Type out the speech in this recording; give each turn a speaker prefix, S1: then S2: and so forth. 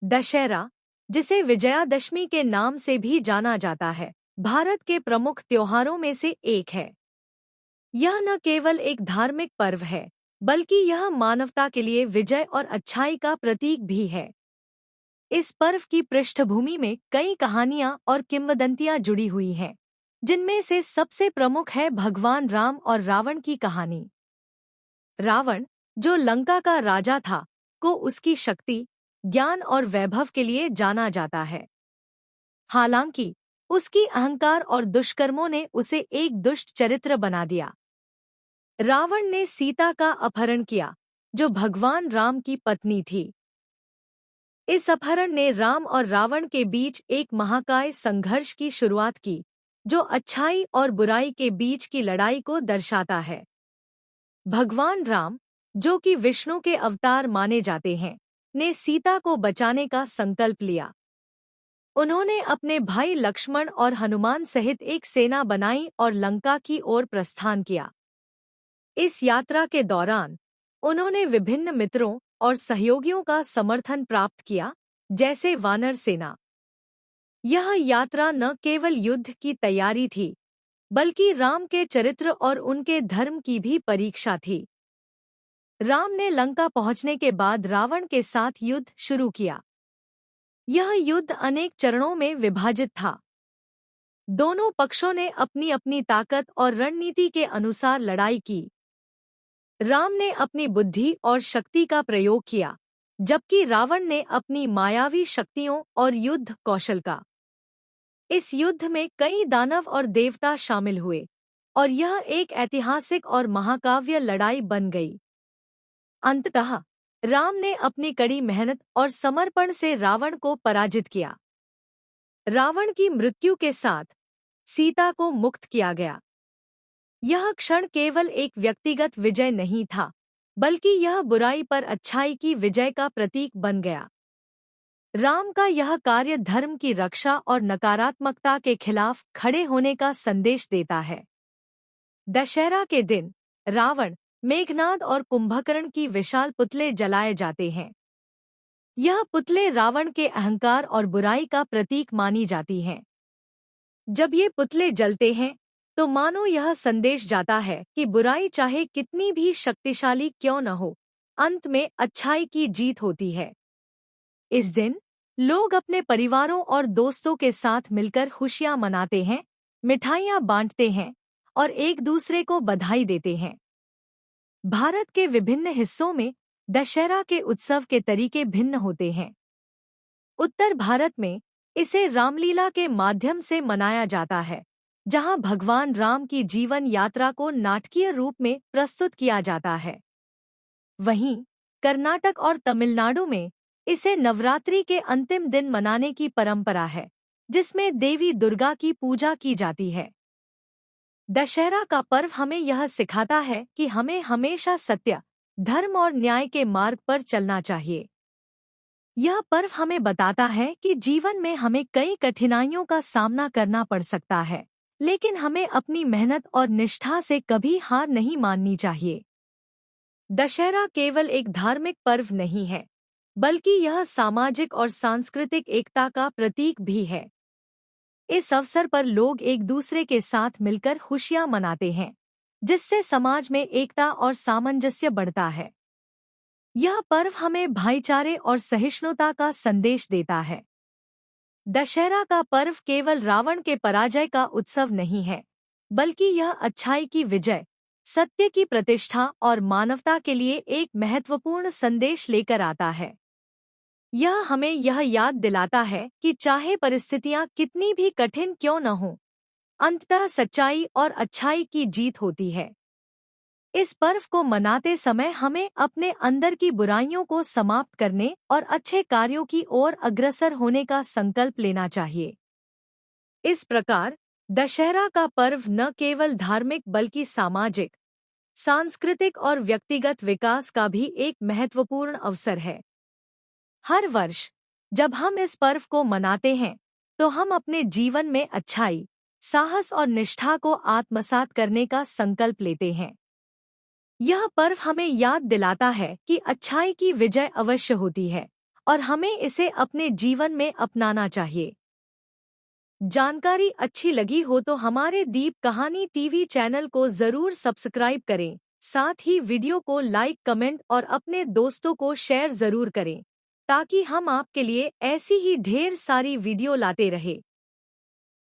S1: दशहरा, जिसे विजयादशमी के नाम से भी जाना जाता है, भारत के प्रमुख त्योहारों में से एक है। यह न केवल एक धार्मिक पर्व है, बल्कि यह मानवता के लिए विजय और अच्छाई का प्रतीक भी है। इस पर्व की पृष्ठभूमि में कई कहानियां और किंवदंतियां जुड़ी हुई हैं, जिनमें से सबसे प्रमुख है भगवान राम और रावण की कहानी। रावण, जो लंका का राजा था, को उसकी शक्ति, ज्ञान और वैभव के लिए जाना जाता है। हालांकि उसकी अहंकार और दुष्कर्मों ने उसे एक दुष्ट चरित्र बना दिया। रावण ने सीता का अपहरण किया, जो भगवान राम की पत्नी थी। इस अपहरण ने राम और रावण के बीच एक महाकाय संघर्ष की शुरुआत की, जो अच्छाई और बुराई के बीच की लड़ाई को दर्शाता है। भगवान राम, जो कि विष्णु के अवतार माने जाते हैं, ने सीता को बचाने का संकल्प लिया। उन्होंने अपने भाई लक्ष्मण और हनुमान सहित एक सेना बनाई और लंका की ओर प्रस्थान किया। इस यात्रा के दौरान उन्होंने विभिन्न मित्रों और सहयोगियों का समर्थन प्राप्त किया, जैसे वानर सेना। यह यात्रा न केवल युद्ध की तैयारी थी, बल्कि राम के चरित्र और उनके धर्म की भी परीक्षा थी। राम ने लंका पहुंचने के बाद रावण के साथ युद्ध शुरू किया। यह युद्ध अनेक चरणों में विभाजित था। दोनों पक्षों ने अपनी अपनी ताकत और रणनीति के अनुसार लड़ाई की। राम ने अपनी बुद्धि और शक्ति का प्रयोग किया, जबकि रावण ने अपनी मायावी शक्तियों और युद्ध कौशल का। इस युद्ध में कई दानव और देवता शामिल हुए, और यह एक ऐतिहासिक और महाकाव्य लड़ाई बन गई। अंततः राम ने अपनी कड़ी मेहनत और समर्पण से रावण को पराजित किया। रावण की मृत्यु के साथ सीता को मुक्त किया गया। यह क्षण केवल एक व्यक्तिगत विजय नहीं था, बल्कि यह बुराई पर अच्छाई की विजय का प्रतीक बन गया। राम का यह कार्य धर्म की रक्षा और नकारात्मकता के खिलाफ खड़े होने का संदेश देता है। दशहरा के दिन रावण, मेघनाद और कुंभकर्ण की विशाल पुतले जलाए जाते हैं। यह पुतले रावण के अहंकार और बुराई का प्रतीक मानी जाती हैं। जब ये पुतले जलते हैं, तो मानो यह संदेश जाता है कि बुराई चाहे कितनी भी शक्तिशाली क्यों न हो, अंत में अच्छाई की जीत होती है। इस दिन लोग अपने परिवारों और दोस्तों के साथ मिलकर खुशियां मनाते हैं, मिठाइयां बांटते हैं और एक दूसरे को बधाई देते हैं। भारत के विभिन्न हिस्सों में दशहरा के उत्सव के तरीके भिन्न होते हैं। उत्तर भारत में इसे रामलीला के माध्यम से मनाया जाता है, जहां भगवान राम की जीवन यात्रा को नाटकीय रूप में प्रस्तुत किया जाता है। वहीं कर्नाटक और तमिलनाडु में इसे नवरात्रि के अंतिम दिन मनाने की परंपरा है, जिसमें देवी दुर्गा की पूजा की जाती है। दशहरा का पर्व हमें यह सिखाता है कि हमें हमेशा सत्य, धर्म और न्याय के मार्ग पर चलना चाहिए। यह पर्व हमें बताता है कि जीवन में हमें कई कठिनाइयों का सामना करना पड़ सकता है, लेकिन हमें अपनी मेहनत और निष्ठा से कभी हार नहीं माननी चाहिए। दशहरा केवल एक धार्मिक पर्व नहीं है, बल्कि यह सामाजिक और सांस्कृतिक एकता का प्रतीक भी है। इस अवसर पर लोग एक दूसरे के साथ मिलकर खुशियां मनाते हैं, जिससे समाज में एकता और सामंजस्य बढ़ता है। यह पर्व हमें भाईचारे और सहिष्णुता का संदेश देता है। दशहरा का पर्व केवल रावण के पराजय का उत्सव नहीं है, बल्कि यह अच्छाई की विजय, सत्य की प्रतिष्ठा और मानवता के लिए एक महत्वपूर्ण संदेश लेकर आता है। यह हमें यह याद दिलाता है कि चाहे परिस्थितियां कितनी भी कठिन क्यों न हों, अंततः सच्चाई और अच्छाई की जीत होती है। इस पर्व को मनाते समय हमें अपने अंदर की बुराइयों को समाप्त करने और अच्छे कार्यों की ओर अग्रसर होने का संकल्प लेना चाहिए। इस प्रकार दशहरा का पर्व न केवल धार्मिक बल्कि सामाजिक, सांस्कृतिक और व्यक्तिगत विकास का भी एक महत्वपूर्ण अवसर है। हर वर्ष जब हम इस पर्व को मनाते हैं, तो हम अपने जीवन में अच्छाई, साहस और निष्ठा को आत्मसात करने का संकल्प लेते हैं। यह पर्व हमें याद दिलाता है कि अच्छाई की विजय अवश्य होती है और हमें इसे अपने जीवन में अपनाना चाहिए। जानकारी अच्छी लगी हो तो हमारे दीप कहानी टीवी चैनल को जरूर सब्सक्राइब करें। साथ ही वीडियो को लाइक, कमेंट और अपने दोस्तों को शेयर जरूर करें, ताकि हम आपके लिए ऐसी ही ढेर सारी वीडियो लाते रहे।